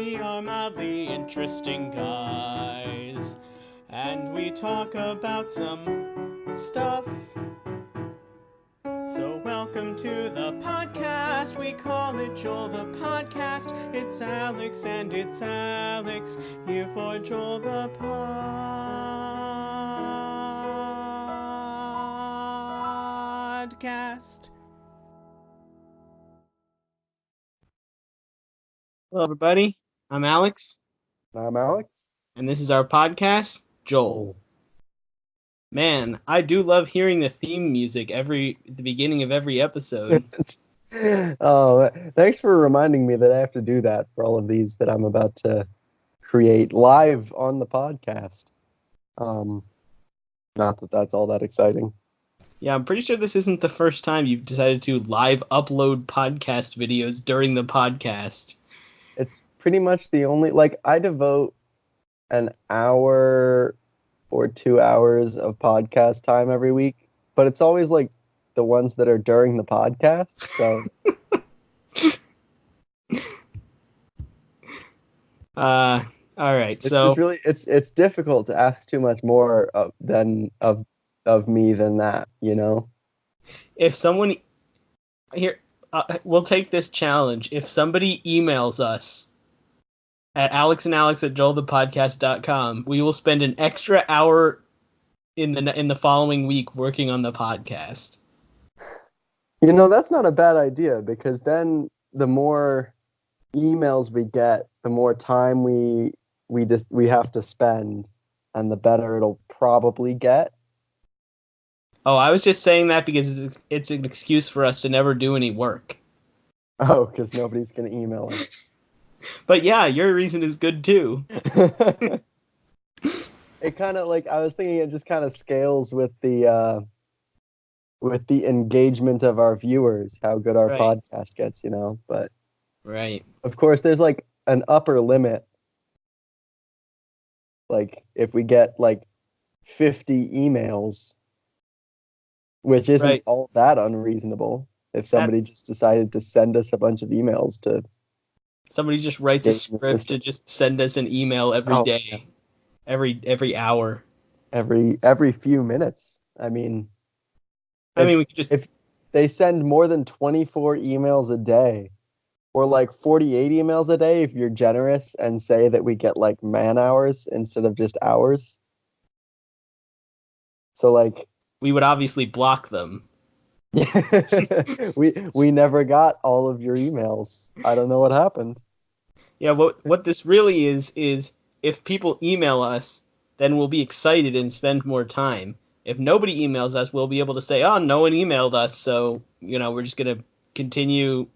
we are mildly interesting guys, and we talk about some stuff. So welcome to the podcast, we call it Joel the Podcast. It's Alex and it's Alex, here for Joel the Podcast. Hello everybody, I'm Alex, I'm Alex. and this is our podcast, Joel. Man, I do love hearing the theme music at the beginning of every episode. Oh, thanks for reminding me that I have to do that for all of these that I'm about to create live on the podcast. Not that that's all that exciting. Yeah, I'm pretty sure this isn't the first time you've decided to live upload podcast videos during the podcast. It's pretty much the only, I devote an hour or 2 hours of podcast time every week, but it's always like the ones that are during the podcast. So all right. it's So just really it's difficult to ask too much more of me than that, you know? if someone here, we'll take this challenge. If somebody emails us at alexandalex@joelthepodcast.com, we will spend an extra hour in the following week working on the podcast. You know, that's not a bad idea, because then the more emails we get, the more time we have to spend, and the better it'll probably get. Oh, I was just saying that because it's an excuse for us to never do any work. Oh, because nobody's gonna email us. But yeah, your reason is good too. It kind of I was thinking it just kind of scales with the engagement of our viewers, how good our podcast gets, you know. But right, of course, there's an upper limit. If we get 50 emails, which isn't all that unreasonable. If somebody just decided to send us a bunch of emails to... Somebody just writes a script to just send us an email every day, yeah. every hour. Every few minutes. I mean, we could just... If they send more than 24 emails a day, or 48 emails a day, if you're generous, and say that we get man hours instead of just hours. So we would obviously block them. we never got all of your emails. I don't know what happened. Yeah, what this really is if people email us, then we'll be excited and spend more time. If nobody emails us, we'll be able to say, oh, no one emailed us, so, we're just going to continue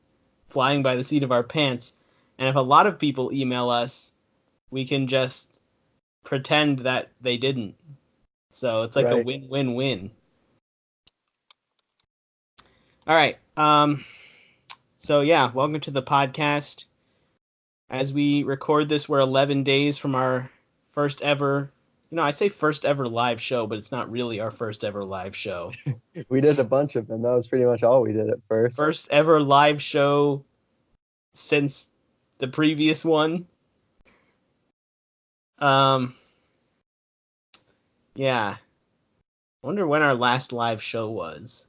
flying by the seat of our pants. And if a lot of people email us, we can just pretend that they didn't. So it's like a win-win-win. All right. So yeah, welcome to the podcast. As we record this, we're 11 days from our first ever, I say first ever live show, but it's not really our first ever live show. We did a bunch of them. That was pretty much all we did at first. First ever live show since the previous one. Yeah. I wonder when our last live show was.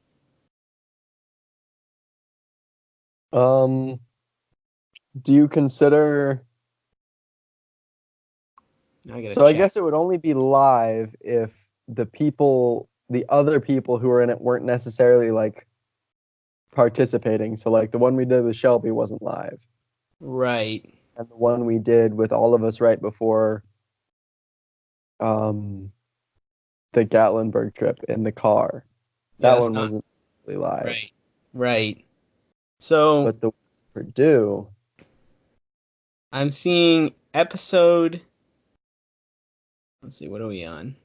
Do you consider... I guess it would only be live if the other people who were in it weren't necessarily participating. So the one we did with Shelby wasn't live. Right. And the one we did with all of us right before the Gatlinburg trip in the car. That one wasn't really live. Right. So, but the Purdue, I'm seeing episode... Let's see, what are we on?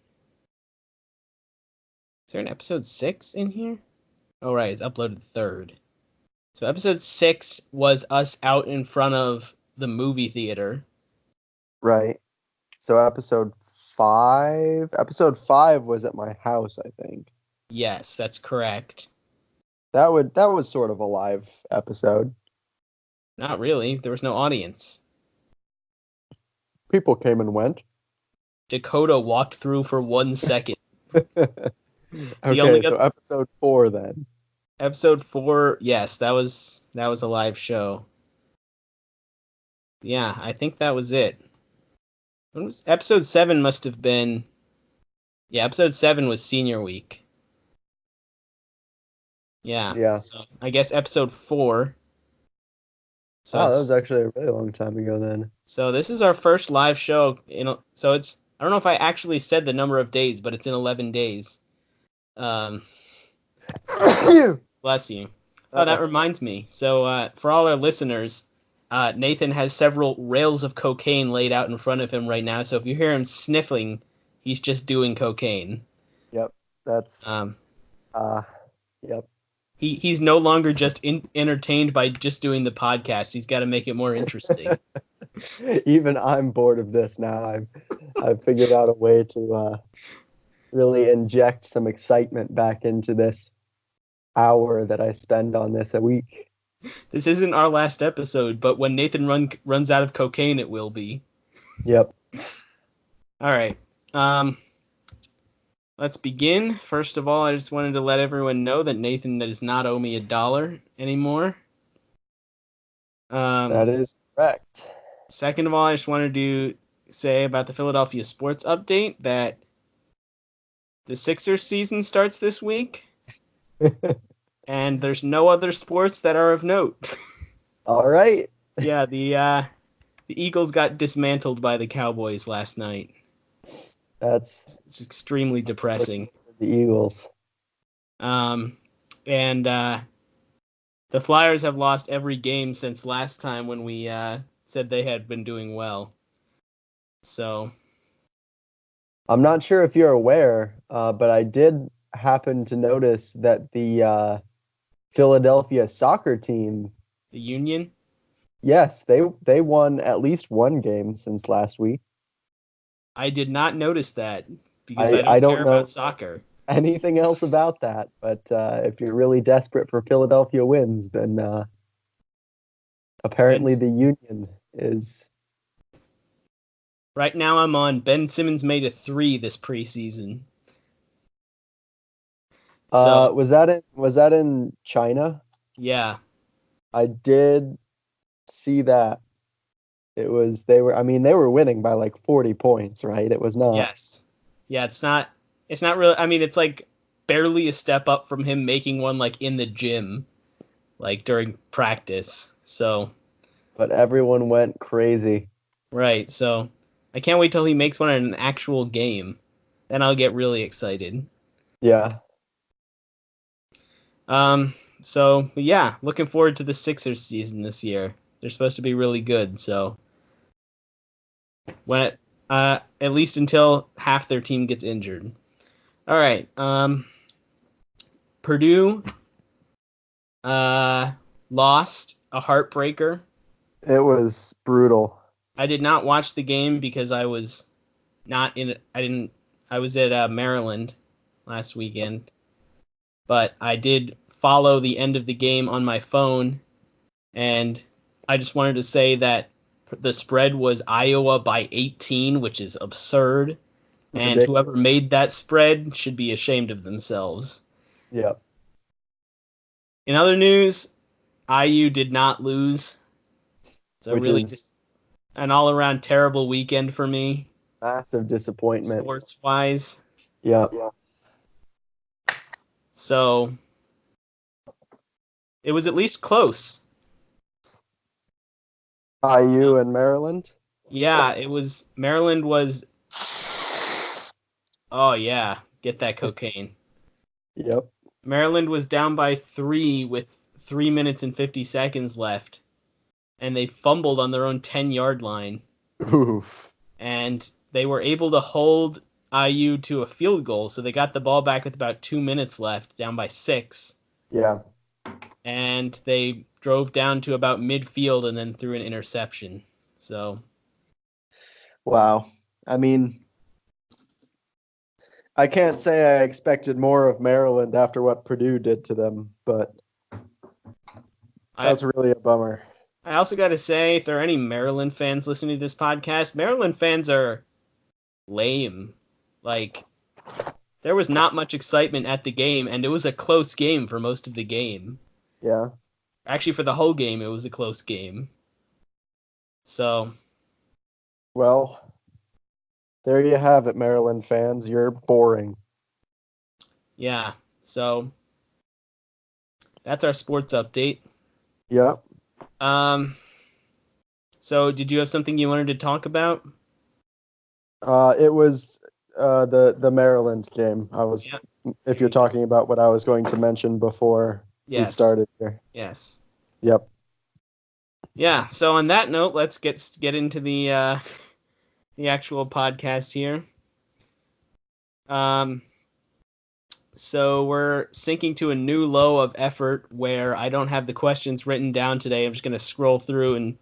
Is there an episode 6 in here? Oh, right, it's uploaded 3rd. So episode 6 was us out in front of the movie theater. Right. So episode 5 was at my house, I think. Yes, that's correct. That was sort of a live episode. Not really. There was no audience. people came and went. Dakota walked through for 1 second. Okay, so episode 4 then. Episode 4, yes, that was a live show. Yeah, I think that was it. When was episode 7 must have been. Yeah, episode 7 was senior week. Yeah. Yeah. So I guess episode 4. So Wow, that was actually a really long time ago then. So this is our first live show. So it's, I don't know if I actually said the number of days, but it's in 11 days. Bless you. Oh, that reminds me. So for all our listeners, Nathan has several rails of cocaine laid out in front of him right now. So if you hear him sniffling, he's just doing cocaine. Yep, that's yep. He's no longer just entertained by just doing the podcast. He's got to make it more interesting. Even I'm bored of this now. I've figured out a way to really inject some excitement back into this hour that I spend on this a week. This isn't our last episode, but when Nathan runs out of cocaine, it will be. Yep. All right. Let's begin. First of all, I just wanted to let everyone know that Nathan does not owe me $1 anymore. That is correct. Second of all, I just wanted to say about the Philadelphia sports update that the Sixers season starts this week, and there's no other sports that are of note. All right. Yeah, the Eagles got dismantled by the Cowboys last night. That's extremely depressing. The Eagles. And the Flyers have lost every game since last time when we said they had been doing well. So I'm not sure if you're aware, but I did happen to notice that the Philadelphia soccer team, the Union, yes, they won at least one game since last week. I did not notice that because I don't care about soccer. Anything else about that, but if you're really desperate for Philadelphia wins, then apparently the Union is. Right now I'm on Ben Simmons made a 3 this preseason. So, was that in China? Yeah. I did see that. They were winning by like 40 points, right? It was not. Yes. Yeah, it's not really, I mean, it's like barely a step up from him making one like in the gym, like during practice. So. But everyone went crazy. Right. So I can't wait till he makes one in an actual game. Then I'll get really excited. Yeah. So yeah, looking forward to the Sixers season this year. They're supposed to be really good, so when at least until half their team gets injured. All right. Purdue lost a heartbreaker. It was brutal. I did not watch the game because I was not in it. I was at Maryland last weekend, but I did follow the end of the game on my phone, and I just wanted to say that the spread was Iowa by 18, which is absurd, and whoever made that spread should be ashamed of themselves. Yeah. In other news, IU did not lose. So really just an all-around terrible weekend for me. Massive disappointment. Sports-wise. Yeah. So it was at least close. IU and Maryland? Yeah, it was. Maryland was. Oh, yeah. Get that cocaine. Yep. Maryland was down by 3 with 3 minutes and 50 seconds left. And they fumbled on their own 10-yard line. Oof. And they were able to hold IU to a field goal, so they got the ball back with about 2 minutes left, down by 6. Yeah. And they drove down to about midfield and then threw an interception. So. Wow. I mean, I can't say I expected more of Maryland after what Purdue did to them, but that's really a bummer. I also got to say, if there are any Maryland fans listening to this podcast, Maryland fans are lame. Like, there was not much excitement at the game, and it was a close game for most of the game. Yeah. Actually, for the whole game, it was a close game. So, Well, there you have it, Maryland fans. You're boring. yeah. So, that's our sports update. Yep. So did you have something you wanted to talk about? It was the Maryland game. Yeah. If you're talking about what I was going to mention before we Yes. started here. Yes. Yep. Yeah. So on that note, let's get into the actual podcast here. So we're sinking to a new low of effort where I don't have the questions written down today. I'm just gonna scroll through and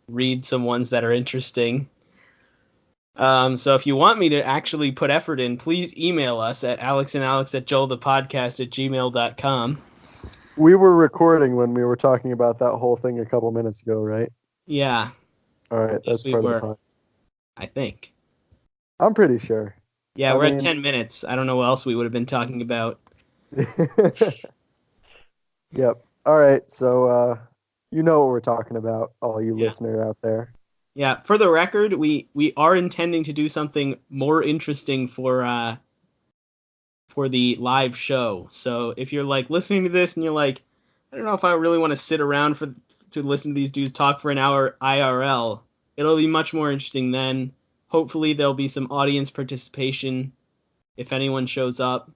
read some ones that are interesting. So if you want me to actually put effort in, please email us at alexandalex@joelthepodcast@gmail.com. We were recording when we were talking about that whole thing a couple minutes ago, right? Yeah. All right, Yes, that's we part of the were. podcast. I think. I'm pretty sure. Yeah, I we're at mean- 10 minutes. I don't know what else we would have been talking about. Yep. All right, so you know what we're talking about, all you Yeah. listener out there. Yeah, for the record, we are intending to do something more interesting for the live show. So if you're like listening to this and you're like, I don't know if I really want to sit around to listen to these dudes talk for an hour IRL, it'll be much more interesting then. Hopefully there'll be some audience participation if anyone shows up.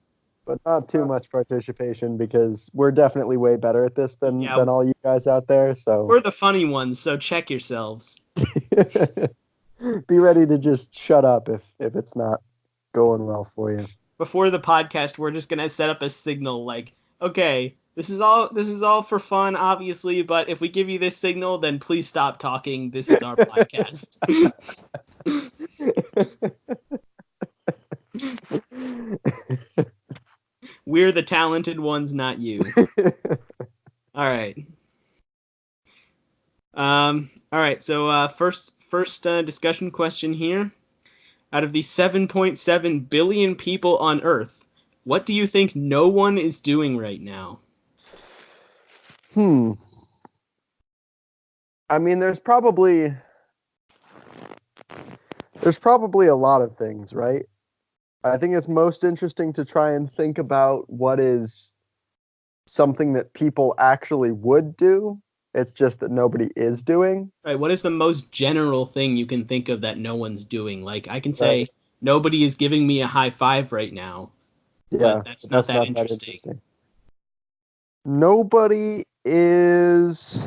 But not too much participation because we're definitely way better at this than all you guys out there. So We're the funny ones, so check yourselves. be ready to just shut up if it's not going well for you. Before the podcast, we're just gonna set up a signal like, okay, this is all for fun, obviously, but if we give you this signal, then please stop talking. This is our podcast. We're the talented ones, not you. All right. All right. So first discussion question here. Out of the 7.7 billion people on Earth, what do you think no one is doing right now? I mean, there's probably a lot of things, right? I think it's most interesting to try and think about what is something that people actually would do. It's just that nobody is doing. Right. What is the most general thing you can think of that no one's doing? Like I can say Right. nobody is giving me a high five right now. Yeah, but that's not that interesting. Nobody is.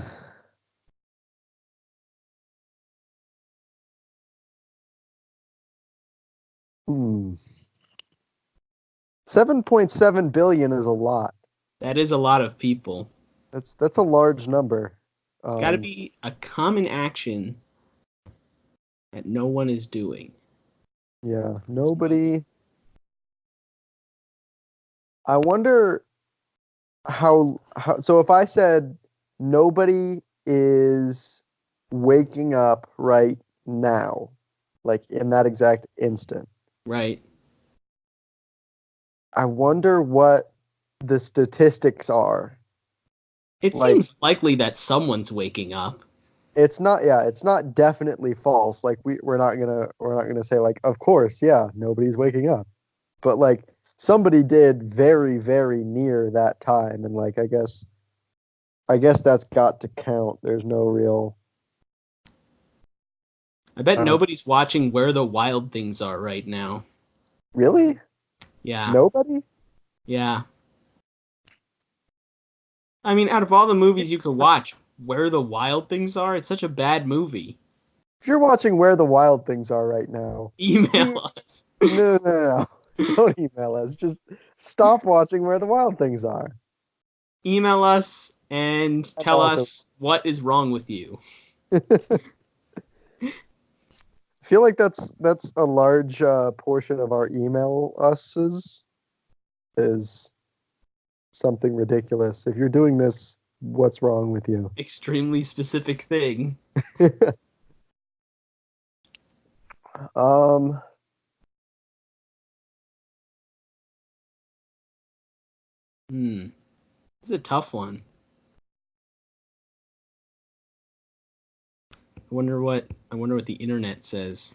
7.7 billion is a lot. That is a lot of people. That's a large number. It's got to be a common action that no one is doing. Yeah, nobody. I wonder how. So if I said nobody is waking up right now, like in that exact instant, Right. I wonder what the statistics are. It seems likely that someone's waking up. It's not definitely false. Like we're not gonna say like, of course, yeah, nobody's waking up. But like somebody did very, very near that time, and like I guess that's got to count. There's no real. I bet nobody's watching Where the Wild Things Are right now. Really? Yeah. Nobody? Yeah. I mean, out of all the movies you could watch, Where the Wild Things Are, it's such a bad movie. If you're watching Where the Wild Things Are right now, email us. No. Don't email us. Just stop watching Where the Wild Things Are. Email us and tell us what is wrong with you. I feel like that's a large portion of our email us's is something ridiculous. If you're doing this What's wrong with you? Extremely specific thing. Um, Hmm. This is a tough one. I wonder what the internet says.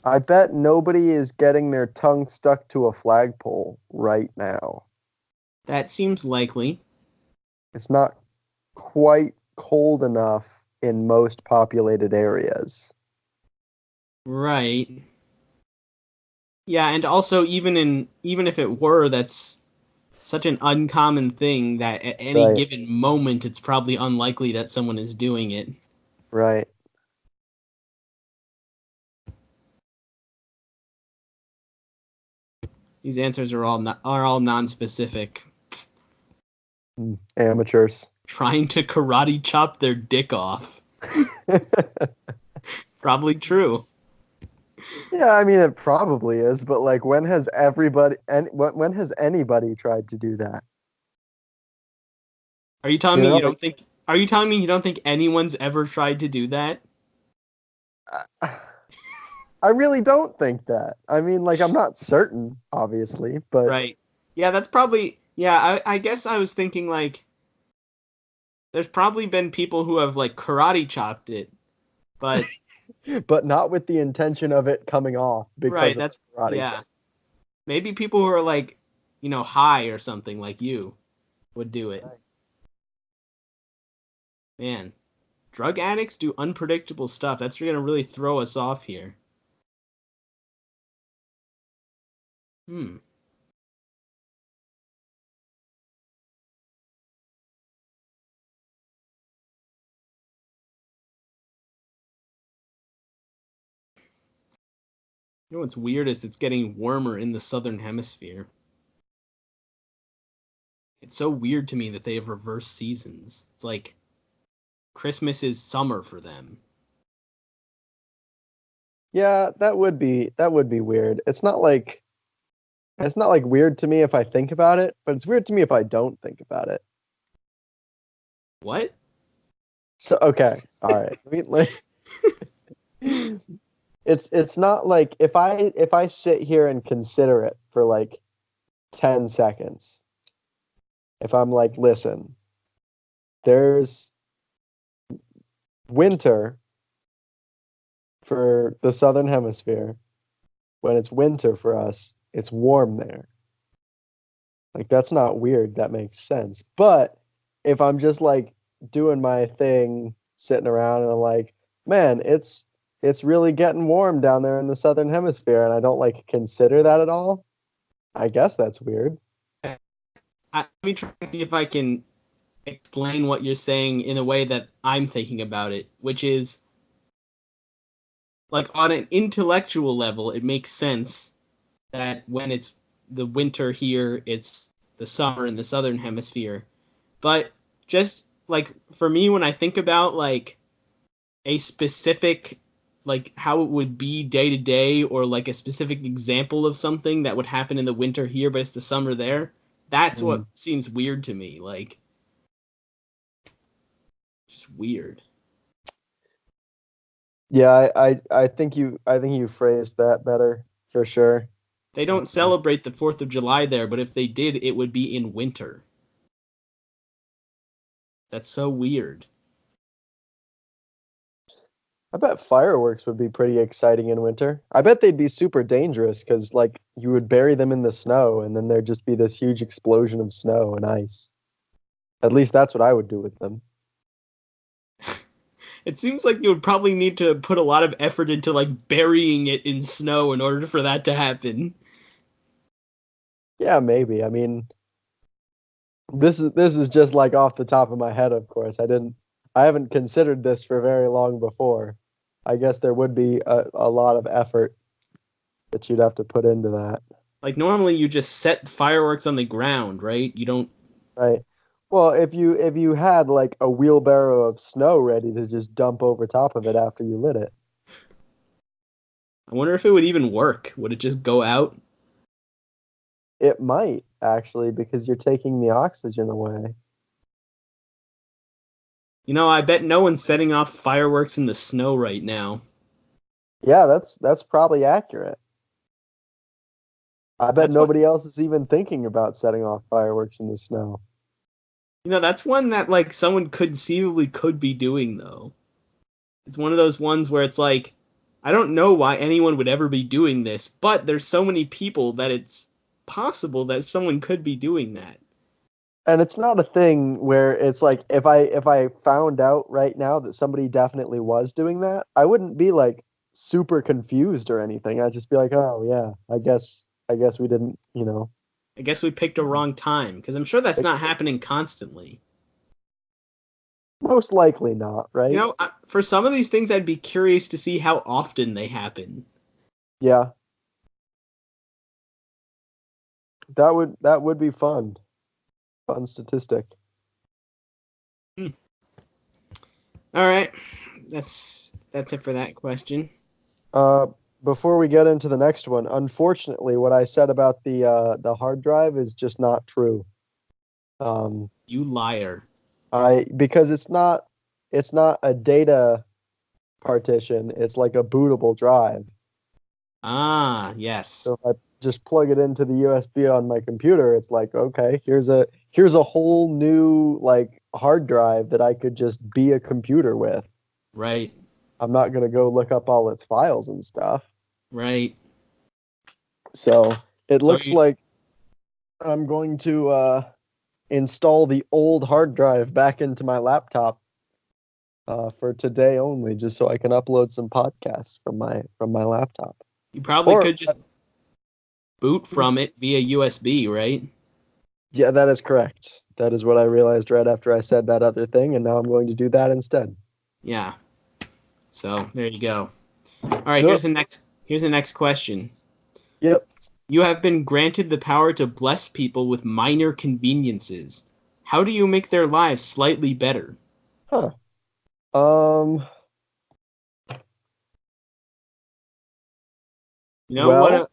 I bet nobody is getting their tongue stuck to a flagpole right now. That seems likely. It's not quite cold enough in most populated areas. Right. Yeah, and also even if it were, that's such an uncommon thing that at any Right, given moment it's probably unlikely that someone is doing it. right. These answers are all non-specific. Amateurs. Trying to karate chop their dick off. Probably true. Yeah, I mean it probably is, but like when has anybody tried to do that? Are you telling You me know, you don't think are you telling me you don't think anyone's ever tried to do that? like I really don't think that. I mean, like I'm not certain, obviously, but Right. Yeah, that's probably yeah, I guess I was thinking like there's probably been people who have like karate chopped it, but not with the intention of it coming off because right, of that's the karate yeah. chop. Maybe people who are like, high or something like you would do it. Right. Man, drug addicts do unpredictable stuff. That's gonna really throw us off here. Hmm. You know what's weird is it's getting warmer in the southern hemisphere. It's so weird to me that they have reverse seasons. It's like Christmas is summer for them. Yeah, that would be weird. It's not like weird to me if I think about it, but it's weird to me if I don't think about it. What? So okay, all right. It's not like if I sit here and consider it for like 10 seconds. If I'm like, listen, there's winter for the southern hemisphere. When it's winter for us, it's warm there. Like that's not weird. That makes sense. But if I'm just like doing my thing, sitting around and I'm like, man, it's really getting warm down there in the southern hemisphere and I don't like consider that at all, I guess that's weird. Let me try and see if I can explain what you're saying in a way that I'm thinking about it, which is like on an intellectual level, it makes sense that when it's the winter here, it's the summer in the southern hemisphere. But just like for me, when I think about like a specific, like how it would be day to day, or like a specific example of something that would happen in the winter here, but it's the summer there, that's Mm. what seems weird to me. Like, just weird. Yeah, I think you phrased that better for sure. They don't celebrate the 4th of July there, but if they did, it would be in winter. That's so weird. I bet fireworks would be pretty exciting in winter. I bet they'd be super dangerous because, like, you would bury them in the snow and then there'd just be this huge explosion of snow and ice. At least that's what I would do with them. It seems like you would probably need to put a lot of effort into like burying it in snow in order for that to happen. Yeah, maybe. I mean, this is just like off the top of my head, of course. I haven't considered this for very long before. I guess there would be a lot of effort that you'd have to put into that. Like normally you just set fireworks on the ground, right? You don't. Right. Well, if you had like a wheelbarrow of snow ready to just dump over top of it after you lit it, I wonder if it would even work. Would it just go out? it might actually because you're taking the oxygen away. I bet no one's setting off fireworks in the snow right now. Yeah, that's probably accurate. I bet That's what nobody else is even thinking about setting off fireworks in the snow. that's one that like someone conceivably could be doing though. It's one of those ones where it's like, I don't know why anyone would ever be doing this, but there's so many people that it's possible that someone could be doing that. And it's not a thing where it's like if I found out right now that somebody definitely was doing that, I wouldn't be like super confused or anything. I'd just be like, "Oh yeah, I guess we didn't. I guess we picked a wrong time because I'm sure that's Like, not happening constantly. most likely not, right?" For some of these things, I'd be curious to see how often they happen. Yeah. That would be fun. Fun statistic. Hmm. All right, that's it for that question. Uh, Before we get into the next one, unfortunately, what I said about the hard drive is just not true. Um, You liar. I because it's not a data partition. It's like a bootable drive. Ah, yes. So if I just plug it into the USB on my computer, it's like, okay, here's a whole new like hard drive that I could just be a computer with. Right, I'm not gonna go look up all its files and stuff. right. So it So looks you like I'm going to install the old hard drive back into my laptop for today only, just so I can upload some podcasts from my laptop. you probably Or could just boot from it via USB, right? yeah, that is correct. That is what I realized right after I said that other thing, and now I'm going to do that instead. Yeah. So there you go. All right, Yep. here's the next question. Yep. You have been granted the power to bless people with minor conveniences. How do you make their lives slightly better? Huh. Um. You know what Well.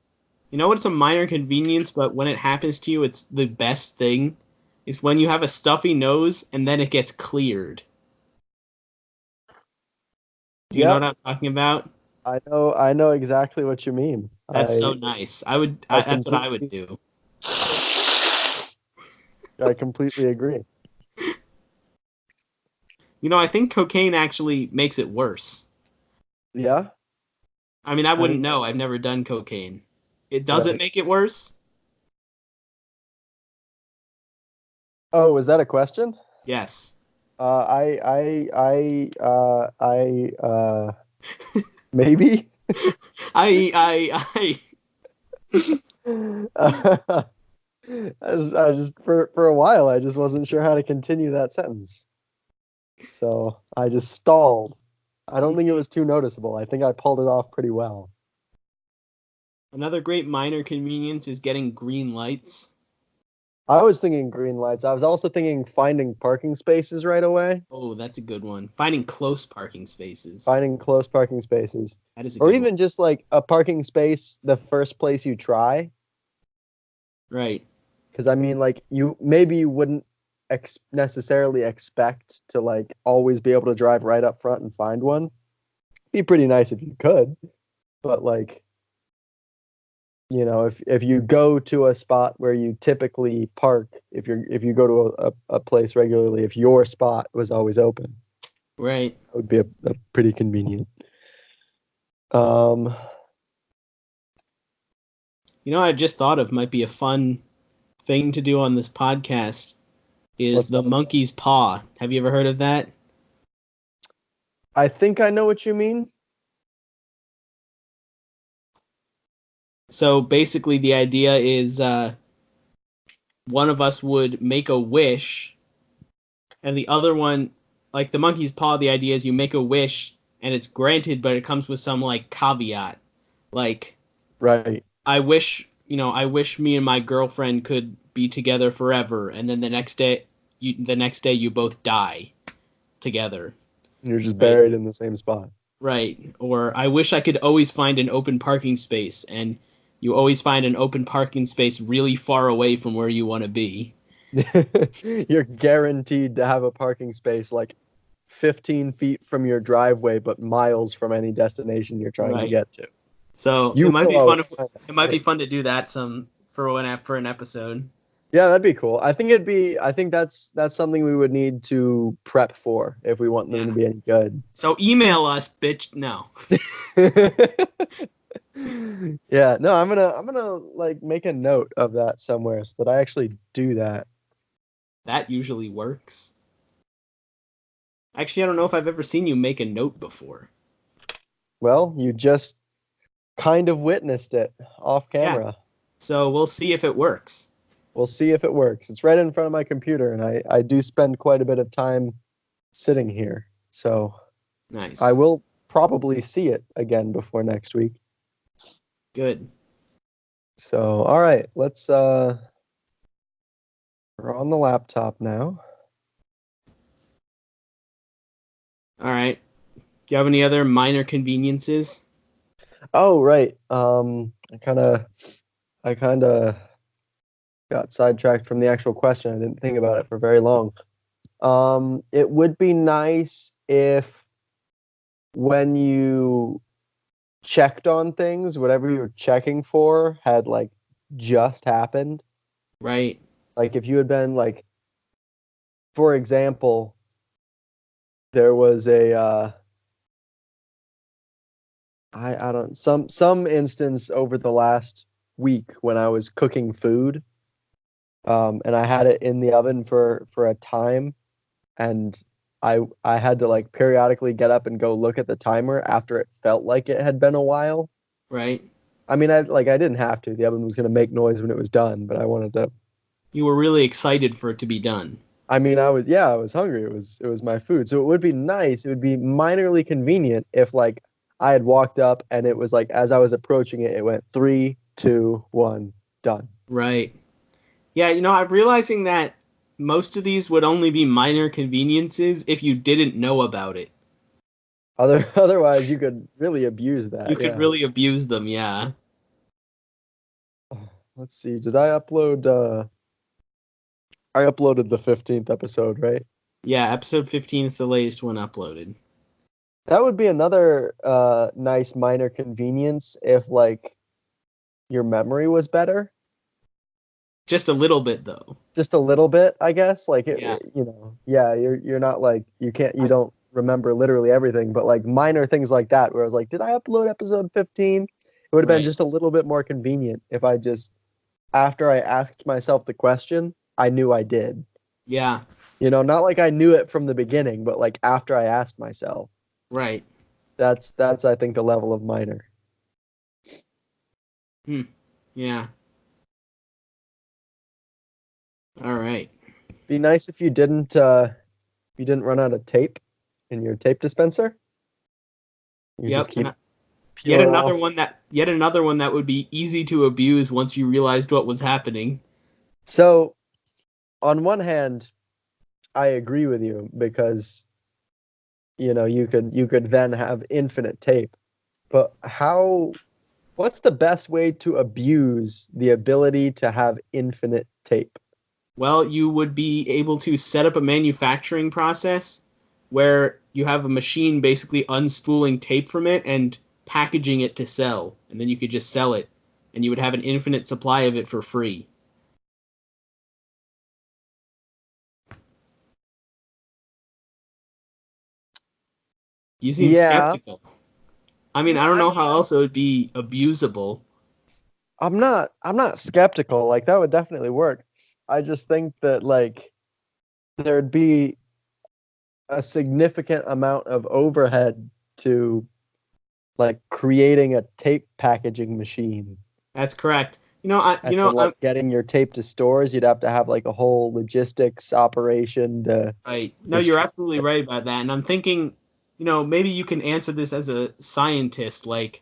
a it's a minor convenience, but when it happens to you, it's the best thing. Is when you have a stuffy nose and then it gets cleared. Do you know what Yep. I'm talking about? I know exactly what you mean. That's so I nice. I That's what I would completely do. I completely agree. I think cocaine actually makes it worse. Yeah. I mean, I I wouldn't didn't know. I've never done cocaine. It doesn't Right. make it worse? Oh, is that a question? Yes. Maybe. I I just for a while I just wasn't sure how to continue that sentence. So I just stalled. I don't think it was too noticeable. I think I pulled it off pretty well. Another great minor convenience is getting green lights. I was thinking green lights. I was also thinking finding parking spaces right away. Oh, that's a good one. Finding close parking spaces. Finding close parking spaces. That is a Or good one. even just like a parking space the first place you try. Right. Because I mean, like you wouldn't necessarily expect to like always be able to drive right up front and find one. Be pretty nice if you could, but like if you go to a spot where you typically park, if you go to a place regularly, if your spot was always open, Right. that would be a pretty convenient. Um, I just thought of might be a fun thing to do on this podcast is what's the that? monkey's paw. Have you ever heard of that? I think I know what you mean. So basically, the idea is one of us would make a wish, and the other one, like the monkey's paw, the idea is you make a wish and it's granted, but it comes with some like caveat. Like, Right. I wish me and my girlfriend could be together forever, and then the next day you both die together, You're just right? buried in the same spot. Right. Or I wish I could always find an open parking space, and you always find an open parking space really far away from where you want to be. You're guaranteed to have a parking space like 15 feet from your driveway, but miles from any destination you're trying to Right. get to. So You it might will be fun always if find that it might be place. fun to do that for an episode. Yeah, that'd be cool. I think that's something we would need to prep for if we want them Yeah. to be any good. So email us, bitch. No. Yeah, no, I'm gonna like make a note of that somewhere so that I actually do that. That usually works. Actually, I don't know if I've ever seen you make a note before. Well, you just kind of witnessed it off Yeah. camera. So we'll see if it works. We'll see if it works. It's right in front of my computer, and I do spend quite a bit of time sitting here. So I Nice. will probably see it again before next week. Good. So, all right, we're on the laptop now. All right. Do you have any other minor conveniences? Oh, right. I kind of got sidetracked from the actual question. I didn't think about it for very long. It would be nice if when you checked on things, whatever you were checking for had like just happened. Right. Like if you had been like, for example, there was a I don't some instance over the last week when I was cooking food, and I had it in the oven for a time, and I had to like periodically get up and go look at the timer after it felt like it had been a while. Right. I mean, I didn't have to. The oven was gonna make noise when it was done, but I wanted to. You were really excited for it to be done. I mean, I was hungry. It was my food. So it would be nice. It would be minorly convenient if like I had walked up and it was like as I was approaching it, it went 3, 2, 1, done. Right. Yeah, I'm realizing that most of these would only be minor conveniences if you didn't know about it. Otherwise, you could really abuse You that. could Yeah. really abuse them, yeah. Let's see. Did I upload? I uploaded the 15th episode, right? Yeah, episode 15 is the latest one uploaded. That would be another nice minor convenience if like your memory was better. Just a little bit though. Just a little bit, I guess. Like Yeah. yeah, you're not like you I, don't remember literally everything, but like minor things like that where I was like, did I upload episode 15? It would have been right. just a little bit more convenient if I just after I asked myself the question, I knew I did. Yeah, Not like I knew it from the beginning, but like after I asked myself. right. That's I think the level of minor. Yeah. All right. Be nice if you didn't run out of tape in your tape dispenser. You just Yep. keep Yet peeling another off. one that would be easy to abuse once you realized what was happening. So, on one hand, I agree with you because you could then have infinite tape. But what's the best way to abuse the ability to have infinite tape? Well, you would be able to set up a manufacturing process where you have a machine basically unspooling tape from it and packaging it to sell, and then you could just sell it, and you would have an infinite supply of it for free. You seem Yeah. skeptical. I mean, No, I don't I know mean, how else it would be abusable. I'm not skeptical. Like that would definitely work. I just think that like there'd be a significant amount of overhead to like creating a tape packaging machine. That's correct. You know, I, you And then know, I'm like getting your tape to stores, you'd have to have like a whole logistics operation to right. No, you're distribute absolutely it. right about that. And I'm thinking, maybe you can answer this as a scientist. Like,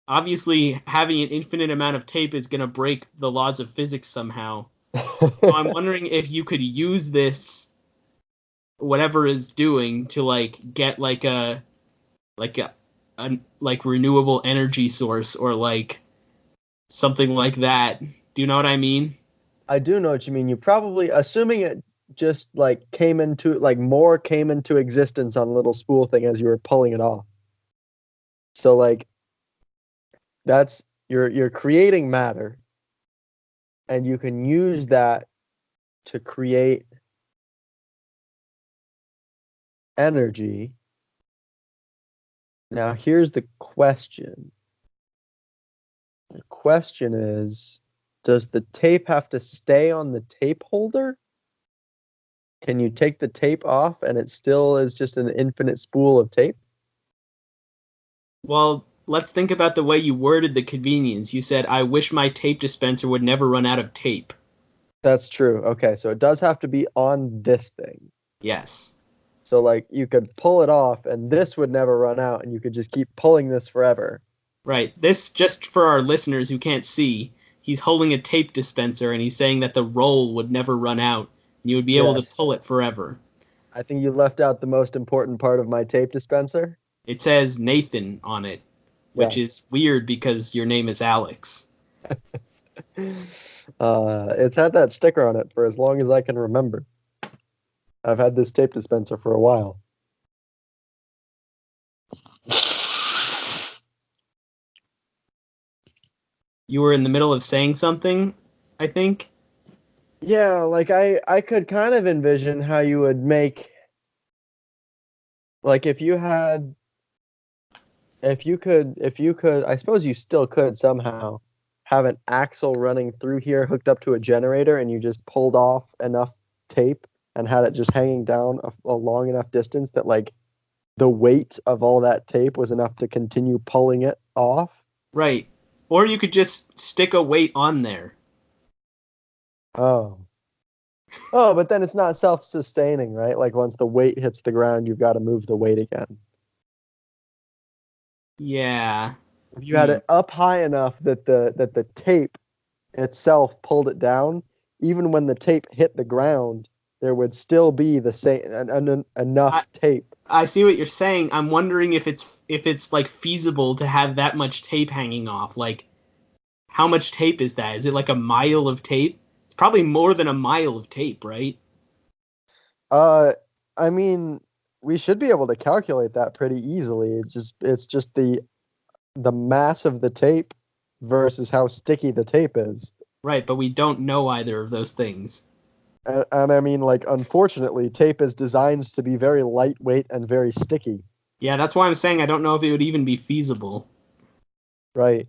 obviously, having an infinite amount of tape is going to break the laws of physics somehow. So I'm wondering if you could use this, whatever is doing, to like get like a like renewable energy source or like something like that. Do you know what I mean? I do know what you mean. You probably assuming it. just like came into like more came into existence on a little spool thing as you were pulling it off. So like that's you're creating matter, and you can use that to create energy. Now here's the question. The question is, does the tape have to stay on the tape holder? Can you take the tape off and it still is just an infinite spool of tape? Well, let's think about the way you worded the convenience. You said, I wish my tape dispenser would never run out of tape. That's true. Okay, so it does have to be on this thing. Yes. So like you could pull it off and this would never run out and you could just keep pulling this forever. Right. This, just for our listeners who can't see, he's holding a tape dispenser and he's saying that the roll would never run out. And you would be able to Yes. pull it forever. I think you left out the most important part of my tape dispenser. It says Nathan on it, which Yes. is weird because your name is Alex. It's had that sticker on it for as long as I can remember. I've had this tape dispenser for a while. You were in the middle of saying something, I think. Yeah, like I could kind of envision how you would make like if you could I suppose you still could somehow have an axle running through here hooked up to a generator and you just pulled off enough tape and had it just hanging down a long enough distance that like the weight of all that tape was enough to continue pulling it off. Right. Or you could just stick a weight on there. Oh. Oh, but then it's not self-sustaining, right? Like once the weight hits the ground, you've got to move the weight again. Yeah. If you had it up high enough that the tape itself pulled it down, even when the tape hit the ground, there would still be the same I, enough tape. I see what you're saying. I'm wondering if it's like feasible to have that much tape hanging off. Like, how much tape is that? Is it like a mile of tape? It's probably more than a mile of tape, right? Uh, I mean, we should be able to calculate that pretty easily. It's just the mass of the tape versus how sticky the tape is. Right, but we don't know either of those things. And I mean, like, unfortunately, tape is designed to be very lightweight and very sticky, Yeah, that's why I'm saying I don't know if it would even be feasible. right?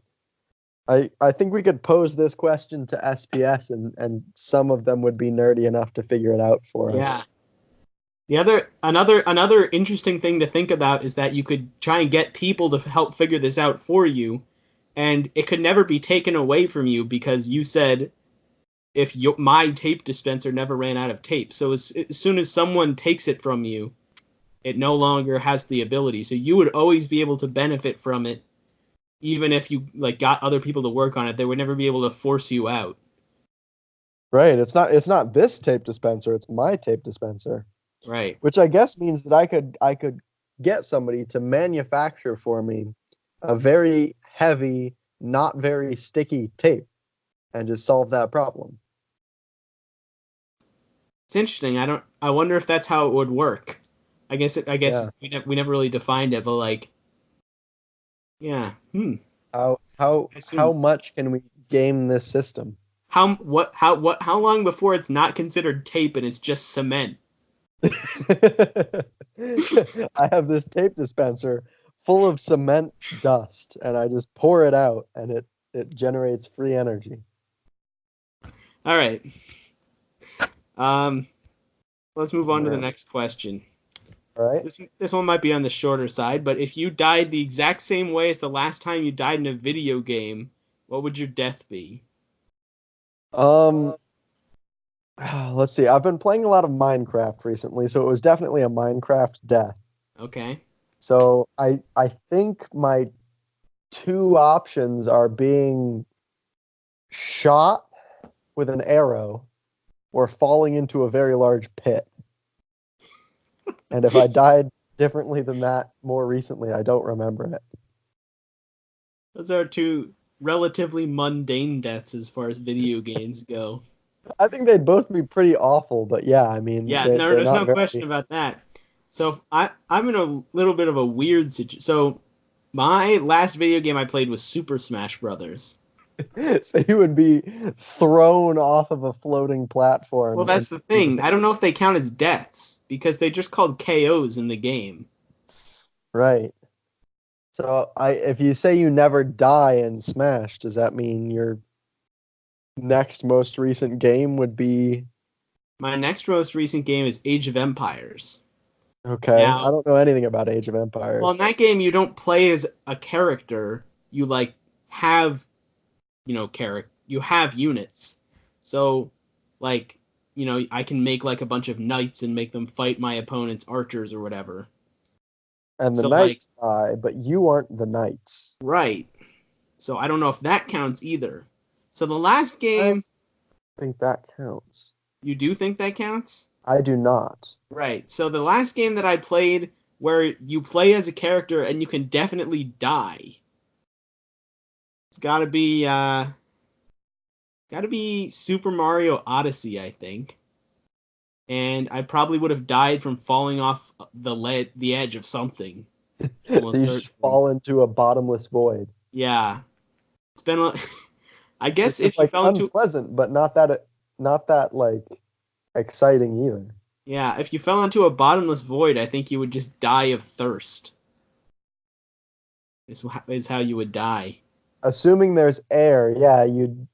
I think we could pose this question to SPS and some of them would be nerdy enough to figure it out for Yeah. us. Another interesting thing to think about is that you could try and get people to help figure this out for you, and it could never be taken away from you because you said if my tape dispenser never ran out of tape. So as soon as someone takes it from you, it no longer has the ability. So you would always be able to benefit from it, even if you like got other people to work on it. They would never be able to force you out. Right. It's not this tape dispenser, it's my tape dispenser. Right. Which I guess means that I could get somebody to manufacture for me a very heavy, not very sticky tape and just solve that problem. It's interesting. I wonder if that's how it would work. I guess Yeah. we never really defined it, but like, yeah. How I how assume much can we game this system? how long before it's not considered tape and it's just cement? I have this tape dispenser full of cement dust and I just pour it out and it generates free energy. All right. Um, let's move on to the Man. next question. All right. This one might be on the shorter side, but if you died the exact same way as the last time you died in a video game, what would your death be? Um let's see. I've been playing a lot of Minecraft recently, so it was definitely a Minecraft death. Okay. So I think my two options are being shot with an arrow or falling into a very large pit. And if I died differently than that more recently, I don't remember it. Those are two relatively mundane deaths as far as video games go. I think they'd both be pretty awful, but yeah, I mean, Yeah, no, they're there's not no question very. about that. So I'm in a little bit of a weird situation. So my last video game I played was Super Smash Brothers. So you would be thrown off of a floating Well, platform that's and the thing. I don't know if they count as deaths because they're just called KOs in the game. right. So if you say you never die in Smash, does that mean your next most recent game would be My next most recent game is Age of Empires. okay? I Now, don't know anything about Age of well, in Empires. that game, you don't play as a character. You like have, character. You have units. So, like, I can make like a bunch of knights and make them fight my opponent's archers or whatever. And the So, like, knights die, but you aren't the knights. right. So I don't know if that counts either. So the last I game, think that counts. you do think that counts? I do not. Right. So the last game that I played where you play as a character and you can definitely die. It's gotta be Super Mario Odyssey, I think. And I probably would have died from falling off the edge of something. So Almost you just certainly. fall into a bottomless void. Yeah. It's been I guess Which is if you like fell into unpleasant, but not that like exciting either. yeah, if you fell into a bottomless void, I think you would just die of thirst. Is how you would die. Assuming there's air, yeah, Oh you'd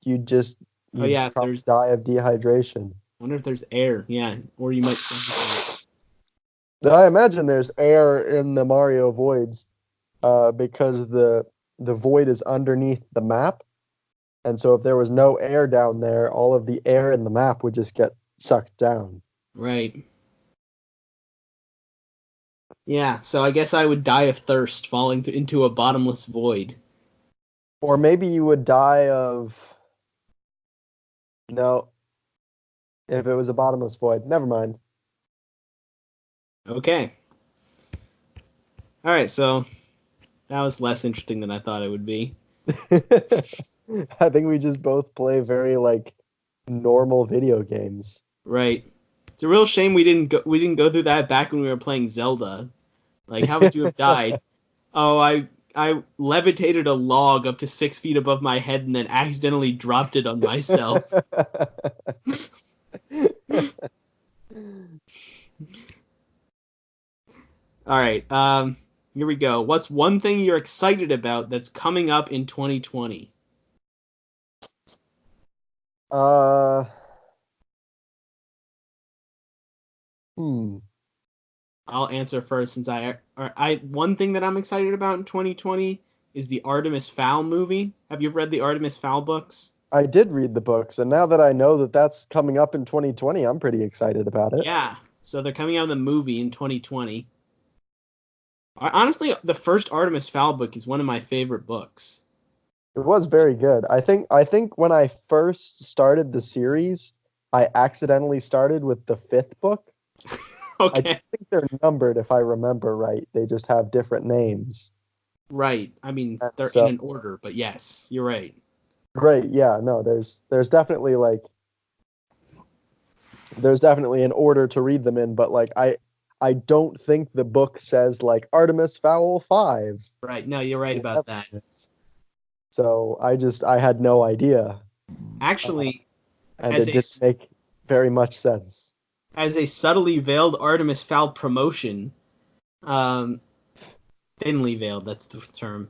yeah, if probably there's die of dehydration. I wonder if there's air. Yeah, or you might suffocate. I imagine there's air in the Mario voids, because the void is underneath the map, and so if there was no air down there, all of the air in the map would just get sucked down. Right. Yeah, so I guess I would die of thirst falling into a bottomless void. Or maybe you would die of no, if it was a bottomless void. Never mind. Okay. All right, so that was less interesting than I thought it would be. I think we just both play very like normal video games. Right. It's a real shame we didn't go through that back when we were playing Zelda. Like, how would you have died? Oh, I levitated a log up to 6 feet above my head and then accidentally dropped it on myself. All right. Here we go. What's one thing you're excited about that's coming up in 2020? uh, hmm. I'll answer first since I one thing that I'm excited about in 2020 is the Artemis Fowl movie. Have you read the Artemis Fowl books? I did read the books, and now that I know that that's coming up in 2020, I'm pretty excited about it. Yeah. So they're coming out with a movie in 2020. Honestly, the first Artemis Fowl book is one of my favorite books. It was very good. I think when I first started the series, I accidentally started with the fifth book. I don't Okay. think they're numbered if I remember right. They just have different names. Right. I mean, And they're in so, an order, but yes, you're right. right, yeah, no, there's definitely like there's definitely an order to read them in, but like I don't think the book says like Artemis Fowl 5 Right. No, you're right or about whatever that. it is. So I had no idea, uh, Actually, and as it a didn't make very much sense. as a subtly veiled Artemis Fowl promotion, um, thinly veiled, that's the term.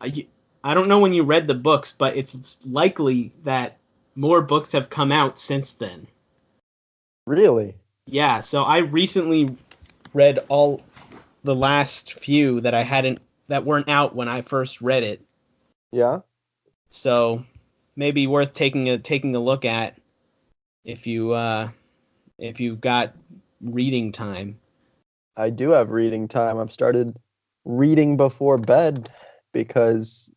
I don't know when you read the books, but it's likely that more books have come out since then. Really? Yeah, so I recently read all the last few that weren't out when I first read it. Yeah. So maybe worth taking a look at if you've got reading time. I do have reading time. I've started reading before bed because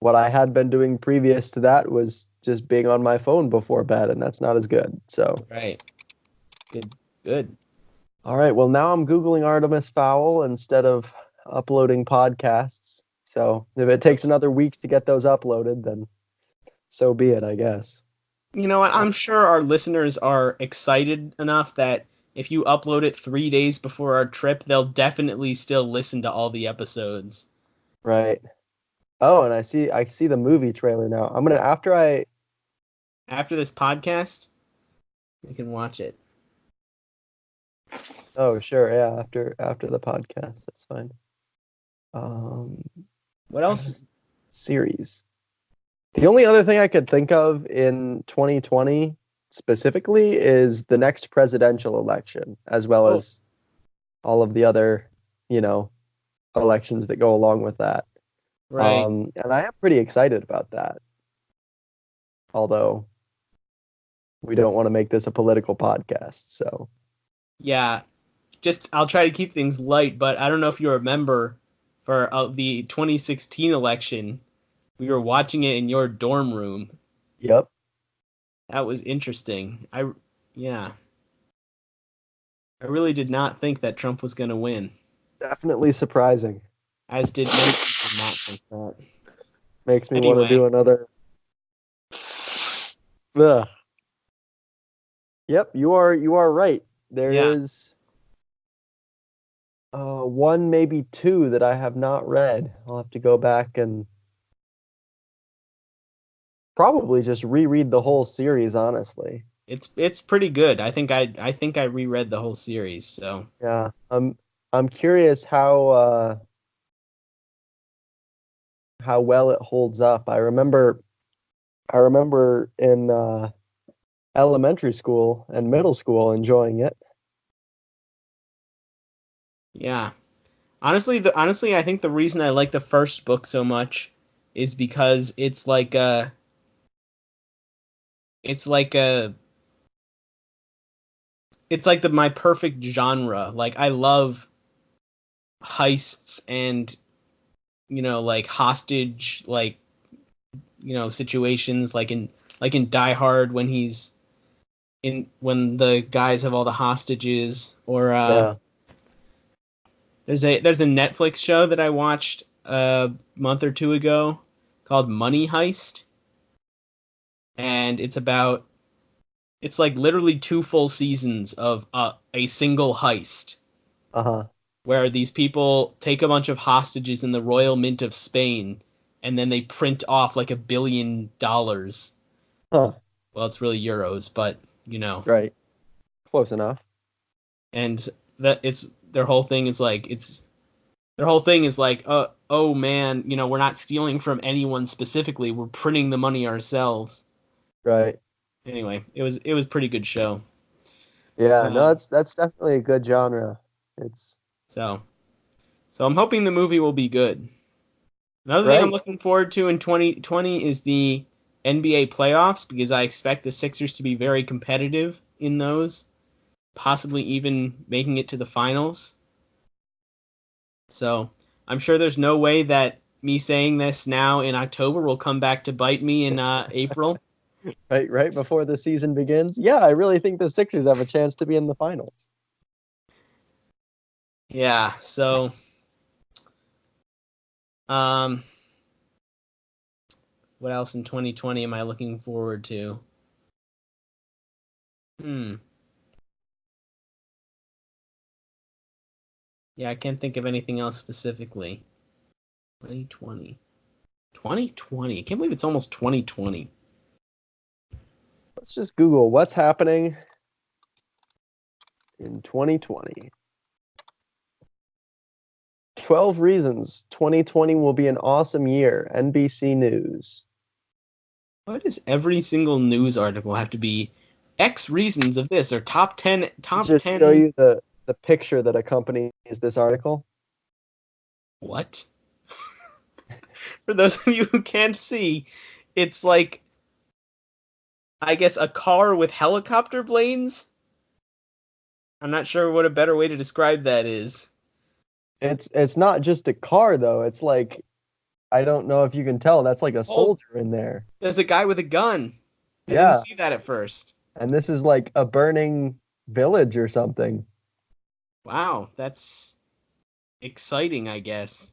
what I had been doing previous to that was just being on my phone before bed, and that's not as good. So, Right. Good. Good. all right. Well, now I'm Googling Artemis Fowl instead of uploading podcasts. So, if it takes another week to get those uploaded, then so be it, I guess. You know what? Uh, I'm sure our listeners are excited enough that if you upload it 3 days before our trip, they'll definitely still listen to all the episodes. right. Oh, and I see the movie trailer now. I'm gonna after I After this podcast, we can watch it. Oh, sure, yeah, after the podcast, that's fine. Um, What else? series. The only other thing I could think of in 2020 specifically is the next presidential election, as well Oh, as all of the other, you know, elections that go along with that. right. And I am pretty excited about that, although we don't want to make this a political podcast. So, Yeah. Just I'll try to keep things light, but I don't know if you remember for the 2016 election, we were watching it in your dorm room. yep, That was interesting. Yeah, I really did not think that Trump was going to win, definitely surprising. as did many people not think that. Makes me want to Anyway, do another. Ugh. Yep, you are right. There yeah, is one, maybe two that I have not read. I'll have to go back and probably just reread the whole series, honestly. it's pretty good. I think I reread the whole series, so Yeah, I'm curious how well it holds up. I remember in elementary school and middle school enjoying it. yeah. Honestly, I think the reason I like the first book so much is because it's like a it's like the my perfect genre. Like I love heists and like hostage situations like in Die Hard when he's in when the guys have all the hostages or Yeah. there's a Netflix show that I watched a month or two ago called Money Heist, and it's like literally two full seasons of a single heist Uh-huh. where these people take a bunch of hostages in the Royal Mint of Spain and then they print off like $1 billion. Huh. Well, it's really euros, but you know. Right. Close enough. And that it's their whole thing is like, oh man, we're not stealing from anyone specifically. We're printing the money ourselves. Right. Anyway, it was pretty good show. Yeah, no, Um, that's definitely a good genre. It's so so I'm hoping the movie will be good. Another thing I'm right. looking forward to in 2020 is the NBA playoffs because I expect the Sixers to be very competitive in those, possibly even making it to the finals. So I'm sure there's no way that me saying this now in October will come back to bite me in April. Right before the season begins. Yeah, I really think the Sixers have a chance to be in the finals. Yeah. So um, what else in 2020 am I looking forward to? Hmm. Yeah, I can't think of anything else specifically. 2020. 2020. I can't believe it's almost 2020. Let's just Google what's happening in 2020. 12 reasons 2020 will be an awesome year. NBC News. Why does every single news article have to be X reasons of this or top 10 Let's top just show 10 you the picture that accompanies this article. what? For those of you who can't see, it's like I guess a car with helicopter blades. I'm not sure what a better way to describe that is. It's not just a car though. It's like I don't know if you can tell. That's like a Oh, soldier in there. there's a guy with a gun. I didn't Yeah, see that at first. and this is like a burning village or something. Wow, that's exciting, I guess.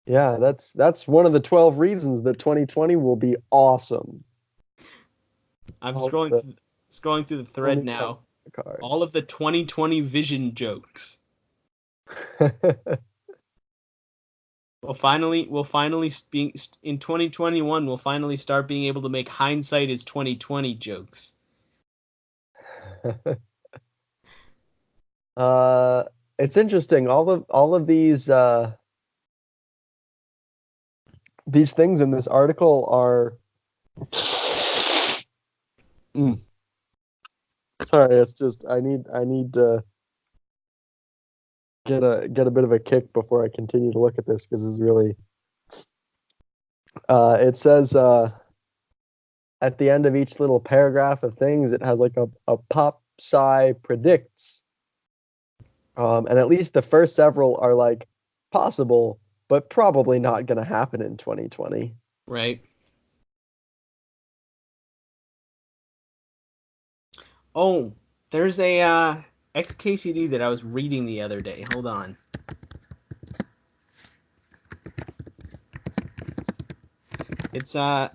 Yeah, that's one of the 12 reasons that 2020 will be awesome. I'm All scrolling through the thread only now. cards. All of the 2020 Vision jokes. We'll finally be in 2021. We'll finally start being able to make hindsight is 2020 jokes. It's interesting. All of these things in this article are. Sorry, it's just I need to get a bit of a kick before I continue to look at this because it's really. It says at the end of each little paragraph of things, it has like a pop sci predicts. And at least the first several are like possible, but probably not going to happen in 2020. Right. Oh, there's a XKCD that I was reading the other day. Hold on. It's a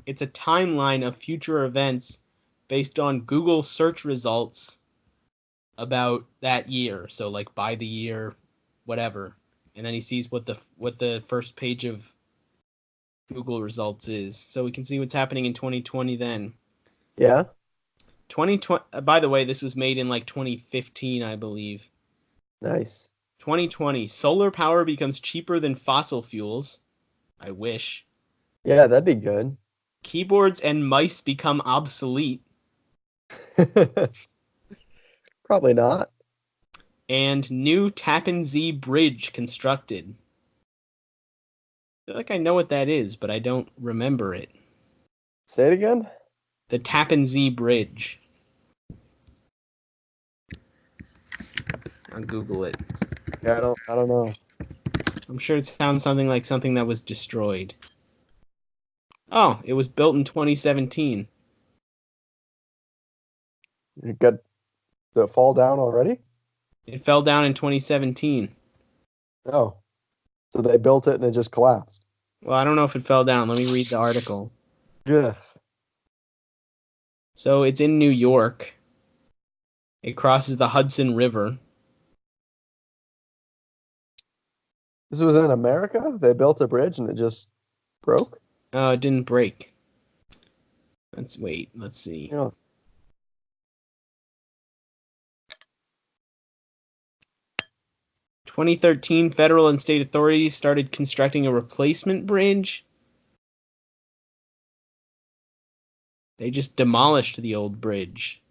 timeline of future events based on Google search results about that year. So like by the year, whatever. And then he sees what the first page of Google results is. So we can see what's happening in 2020 then. Yeah. 2020. By the way, this was made in like 2015, I believe. Nice. 2020. Solar power becomes cheaper than fossil fuels. I wish. Yeah, that'd be good. Keyboards and mice become obsolete. Probably not. And new Tappan Zee Bridge constructed. I feel like I know what that is, but I don't remember it. Say it again. The Tappan Zee Bridge. I'll Google it. Yeah, I don't know. I'm sure it sounds something like something that was destroyed. Oh, it was built in 2017. Did it fall down already? It fell down in 2017. Oh, so they built it and it just collapsed. Well, I don't know if it fell down. Let me read the article. Yeah. So it's in New York. It crosses the Hudson River. This was in America? They built a bridge and it just broke? Oh, it didn't break. Let's see. Yeah. 2013, federal and state authorities started constructing a replacement bridge. They just demolished the old bridge.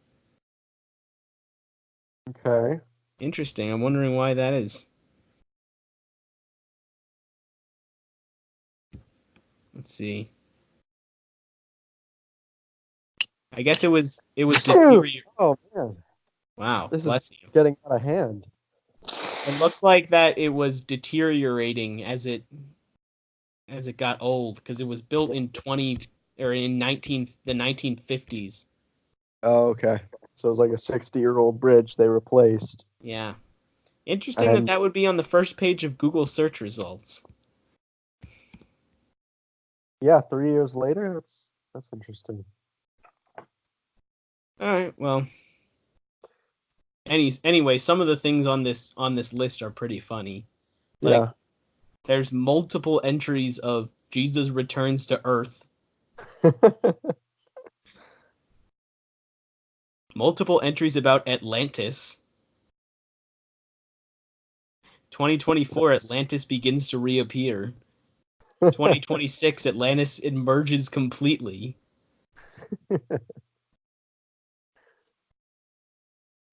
Okay. Interesting. I'm wondering why that is. Let's see. I guess it was deteriorating. Oh man, Wow, this is bless you. getting out of hand. It looks like that it was deteriorating as it got old because it was built in the 1950s. Oh, okay. So it's like a 60-year-old bridge they replaced. Yeah. Interesting And that would be on the first page of Google search results. yeah, 3 years later, that's interesting. All right, well. Anyway, some of the things on this list are pretty funny. Like Yeah. there's multiple entries of Jesus returns to Earth, multiple entries about Atlantis. 2024 Atlantis begins to reappear. 2026 Atlantis emerges completely.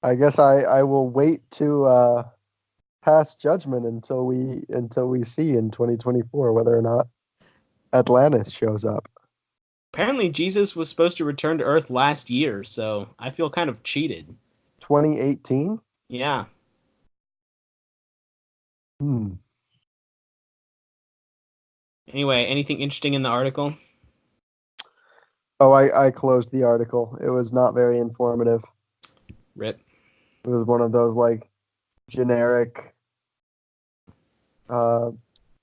I guess I will wait to pass judgment until we see in 2024 whether or not Atlantis shows up. Apparently Jesus was supposed to return to Earth last year, so I feel kind of cheated. 2018? Yeah. Anyway, anything interesting in the article? Oh, I closed the article. It was not very informative. Rip. It was one of those like generic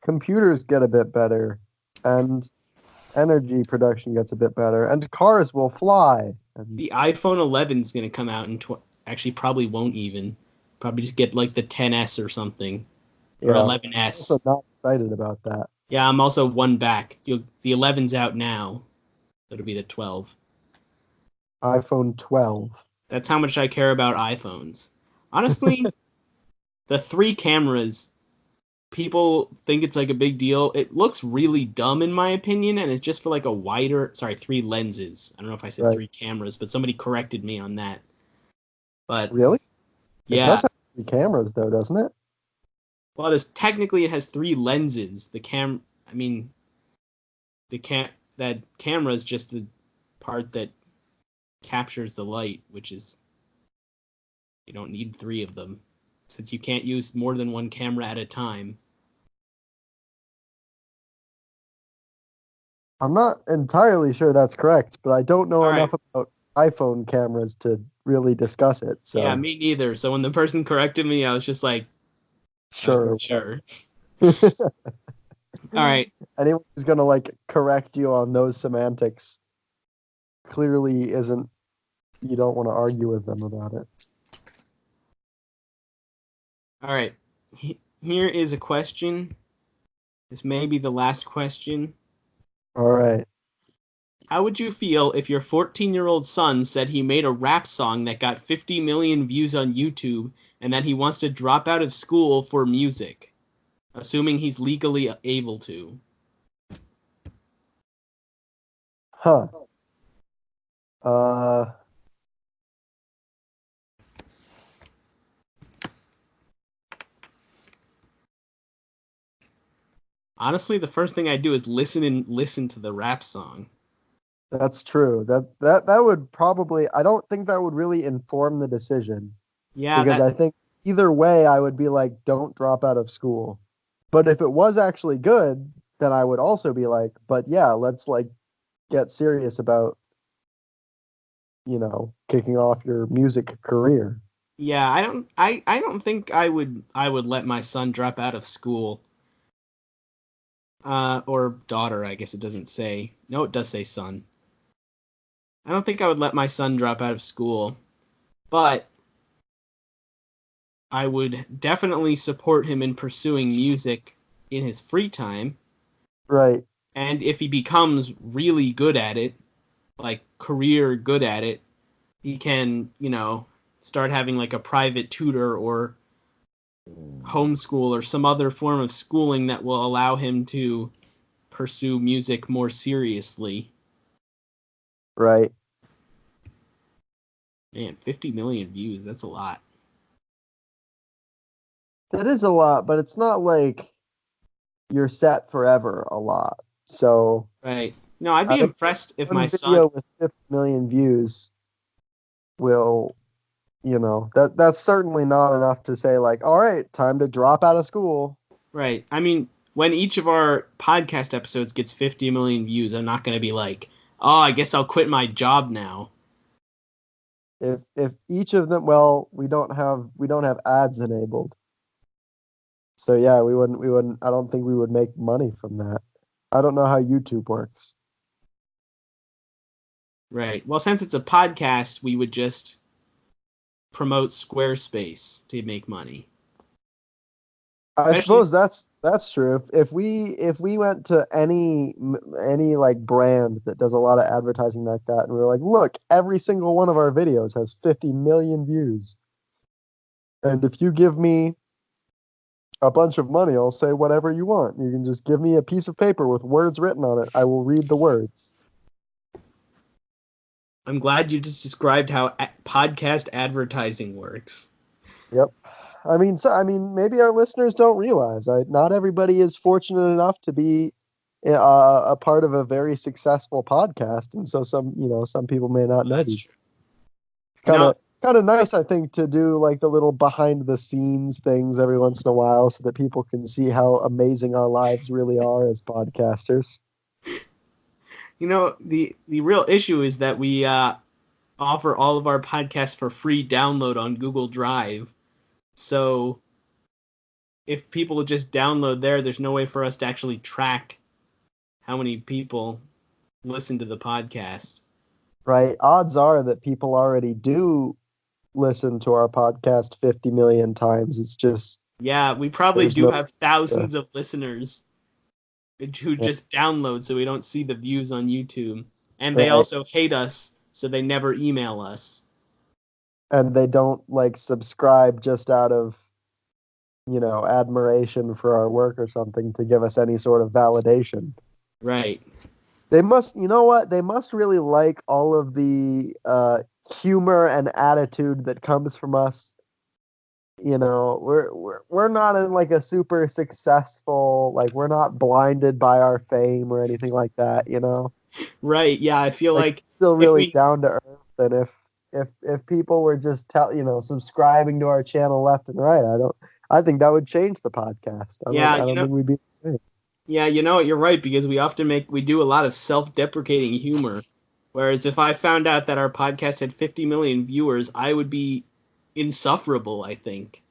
computers get a bit better and energy production gets a bit better, and cars will fly. And The iPhone 11 is going to come out in actually probably won't even. Probably just get like the 10s or something, or yeah, I'm also 11s. not excited about that. Yeah, I'm also one back. The 11's out now. It'll be the 12. iPhone 12. That's how much I care about iPhones. Honestly, the three cameras, people think it's like a big deal. It looks really dumb in my opinion, and it's just for like a wider, sorry, three lenses. I don't know if I said Right. three cameras, but somebody corrected me on that. But Really? It yeah, does have 3 cameras though, doesn't it? well, it has three lenses. I mean, that camera is just the part that captures the light, which is you don't need three of them since you can't use more than one camera at a time. I'm not entirely sure that's correct, but I don't know All enough right. about iPhone cameras to really discuss it. Yeah, So me neither. So when the person corrected me, I was just like, okay, sure. sure. All right. Anyone who's gonna like correct you on those semantics clearly isn't. You don't want to argue with them about it. All right. Here is a question. This may be the last question. All right. How would you feel if your 14-year-old son said he made a rap song that got 50 million views on YouTube and that he wants to drop out of school for music, assuming he's legally able to? Huh. Uh. Honestly, the first thing I do is listen to the rap song. That's true. That would probably. I don't think that would really inform the decision Yeah, because that I think either way I would be like, don't drop out of school. But if it was actually good, then I would also be like, but yeah, let's like get serious about, kicking off your music career. yeah, I don't think I would let my son drop out of school. Or daughter, I guess it doesn't say. No, it does say son. I don't think I would let my son drop out of school, but I would definitely support him in pursuing music in his free time. Right. And if he becomes really good at it, like career good at it, he can, start having like a private tutor or homeschool or some other form of schooling that will allow him to pursue music more seriously. Right. Man, 50 million views, that's a lot. That is a lot, but it's not like you're set forever a lot. So Right. No, I'd I be think impressed if my one son. video with 50 million views will, that's certainly not enough to say like, all right, time to drop out of school. Right. I mean, when each of our podcast episodes gets 50 million views, I'm not going to be like, oh, I guess I'll quit my job now. If each of them, well, we don't have ads enabled. So yeah, we wouldn't I don't think we would make money from that. I don't know how YouTube works. Right. Well, since it's a podcast, we would just promote Squarespace to make money. I Especially, suppose that's true. If we went to any like brand that does a lot of advertising like that, and we were like, look, every single one of our videos has 50 million views, and if you give me a bunch of money, I'll say whatever you want. You can just give me a piece of paper with words written on it. I will read the words. I'm glad you just described how podcast advertising works. Yep. I mean, maybe our listeners don't realize. Not everybody is fortunate enough to be a part of a very successful podcast, and so some people may not Well, know that's these. true. You Kind know, of kind of nice, I think, to do like the little behind the scenes things every once in a while, so that people can see how amazing our lives really are as podcasters. the real issue is that we offer all of our podcasts for free download on Google Drive. So if people just download there, there's no way for us to actually track how many people listen to the podcast. right? Odds are that people already do listen to our podcast 50 million times. It's just Yeah, we probably there's do no have thousands of listeners who yeah, just download so we don't see the views on YouTube. And they right. also hate us, so they never email us. And they don't like subscribe just out of, admiration for our work or something to give us any sort of validation. Right. They must, you know what? They must really like all of the humor and attitude that comes from us. We're not in like a super successful, like we're not blinded by our fame or anything like that. Right. Yeah, I feel Like like still if really we down to earth. And if people were just subscribing to our channel left and right, I think that would change the podcast. yeah, I don't think we'd be the same. yeah, you're right because we do a lot of self-deprecating humor. Whereas if I found out that our podcast had 50 million viewers, I would be insufferable, I think.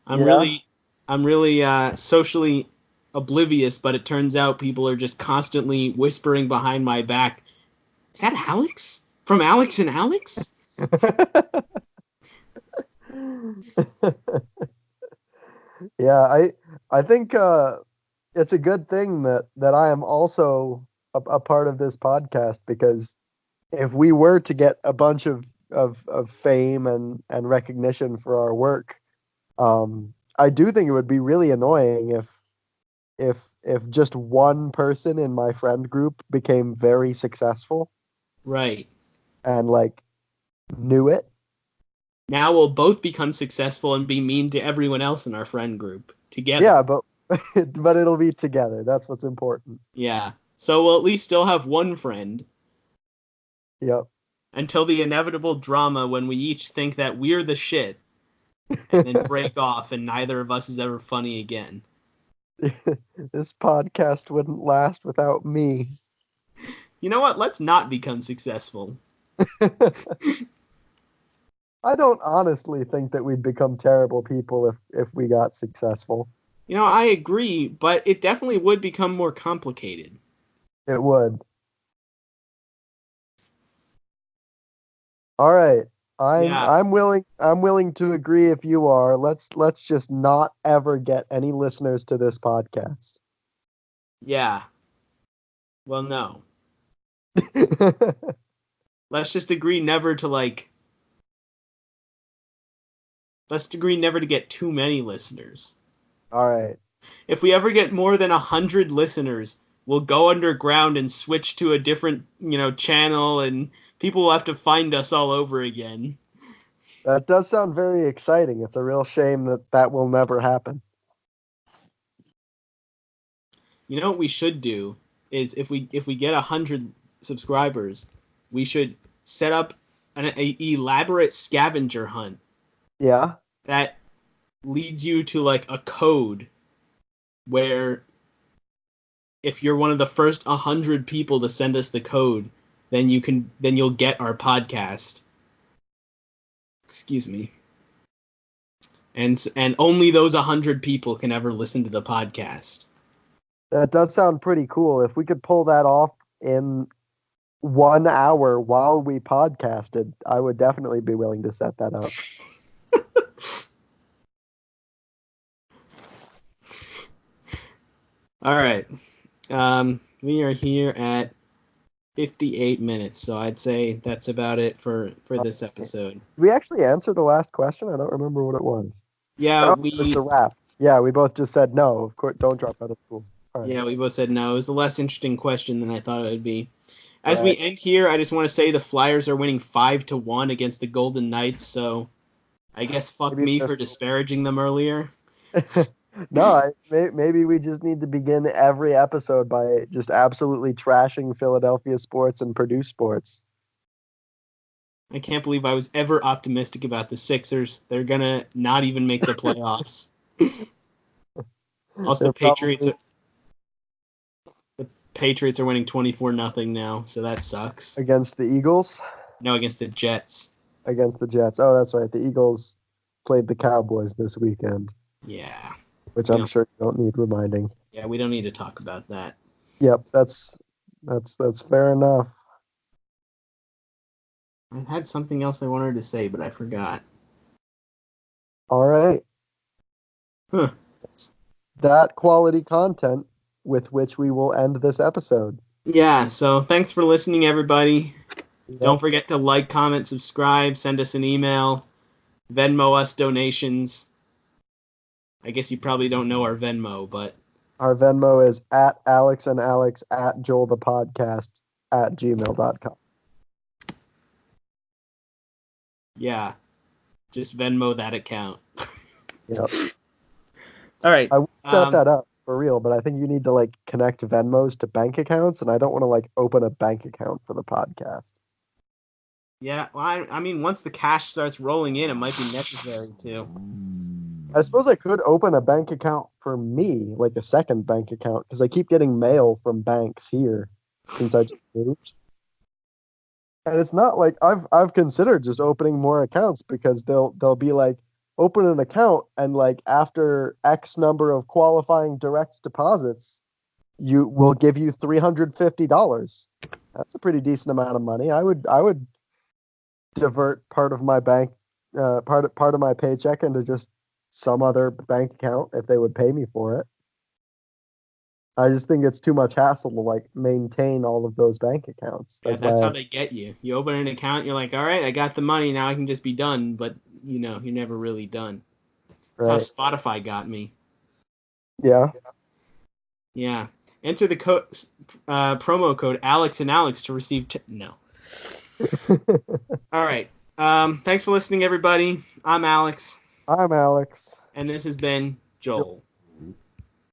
I'm Yeah. really I'm really socially oblivious, but it turns out people are just constantly whispering behind my back. Is that Alex? From Alex and Alex? Yeah, I think it's a good thing that I am also a part of this podcast, because if we were to get a bunch of fame and recognition for our work, I do think it would be really annoying if just one person in my friend group became very successful Right. and like knew it. Now we'll both become successful and be mean to everyone else in our friend group together. Yeah, but but it'll be together. That's what's important. Yeah. So we'll at least still have one friend Yep. until the inevitable drama when we each think that we're the shit and then break off and neither of us is ever funny again. This podcast wouldn't last without me. You know what? Let's not become successful. I don't honestly think that we'd become terrible people if we got successful. I agree, but it definitely would become more complicated. It would. All right. Yeah. I'm willing to agree if you are. Let's just not ever get any listeners to this podcast. Yeah. Well, no. Let's just agree never to let's agree never to get too many listeners. All right. If we ever get more than 100 listeners, we'll go underground and switch to a different, channel, and people will have to find us all over again. That does sound very exciting. It's a real shame that will never happen. You know what we should do is if we get 100 subscribers, we should set up an elaborate scavenger hunt Yeah. that leads you to like a code where if you're one of the first 100 people to send us the code, then you'll get our podcast. Excuse me. And only those 100 people can ever listen to the podcast. That does sound pretty cool. If we could pull that off in 1 hour while we podcasted, I would definitely be willing to set that up. All right. We are here at 58 minutes, so I'd say that's about it for this episode. We actually answered the last question. I don't remember what it was. Yeah, Oh, it was the wrap. Yeah, we both just said no. Of course, don't drop out of school. Right. Yeah, we both said no. It was a less interesting question than I thought it would be. As Right. we end here, I just want to say the Flyers are winning 5-1 against the Golden Knights, so I guess fuck me for disparaging them earlier. No, maybe we just need to begin every episode by just absolutely trashing Philadelphia sports and Purdue sports. I can't believe I was ever optimistic about the Sixers. They're gonna not even make the playoffs. Also, the Patriots are winning 24-0 now, so that sucks. Against the Eagles? No, against the Jets. Against the Jets. Oh, that's right. The Eagles played the Cowboys this weekend. Yeah. which I'm sure you don't need reminding. Yeah, we don't need to talk about that. Yep, that's fair enough. I had something else I wanted to say, but I forgot. All right. Huh. That quality content with which we will end this episode. Yeah, so thanks for listening, everybody. Yep. Don't forget to like, comment, subscribe, send us an email, Venmo us donations. I guess you probably don't know our Venmo, but our Venmo is at Alex and Alex at Joel the Podcast at gmail.com. Yeah, just Venmo that account. Yep. All right. I would set that up for real, but I think you need to like connect Venmos to bank accounts, and I don't want to like open a bank account for the podcast. Yeah, well, I mean, once the cash starts rolling in, it might be necessary to. I suppose I could open a bank account for me, like a second bank account, because I keep getting mail from banks here since I just moved. And it's not like I've considered just opening more accounts because they'll be like open an account and like after X number of qualifying direct deposits, you will give you $350. That's a pretty decent amount of money. I would divert part of my bank part of my paycheck into just some other bank account if they would pay me for it. I just think it's too much hassle to like maintain all of those bank accounts. Yeah, that's how they get you. You open an account, you're like, all right, I got the money, now I can just be done. But you're never really done. That's how Spotify got me. Yeah. Yeah. Enter the promo code Alex and Alex to receive. No. All right. Thanks for listening, everybody. I'm Alex. I'm Alex. And this has been Joel.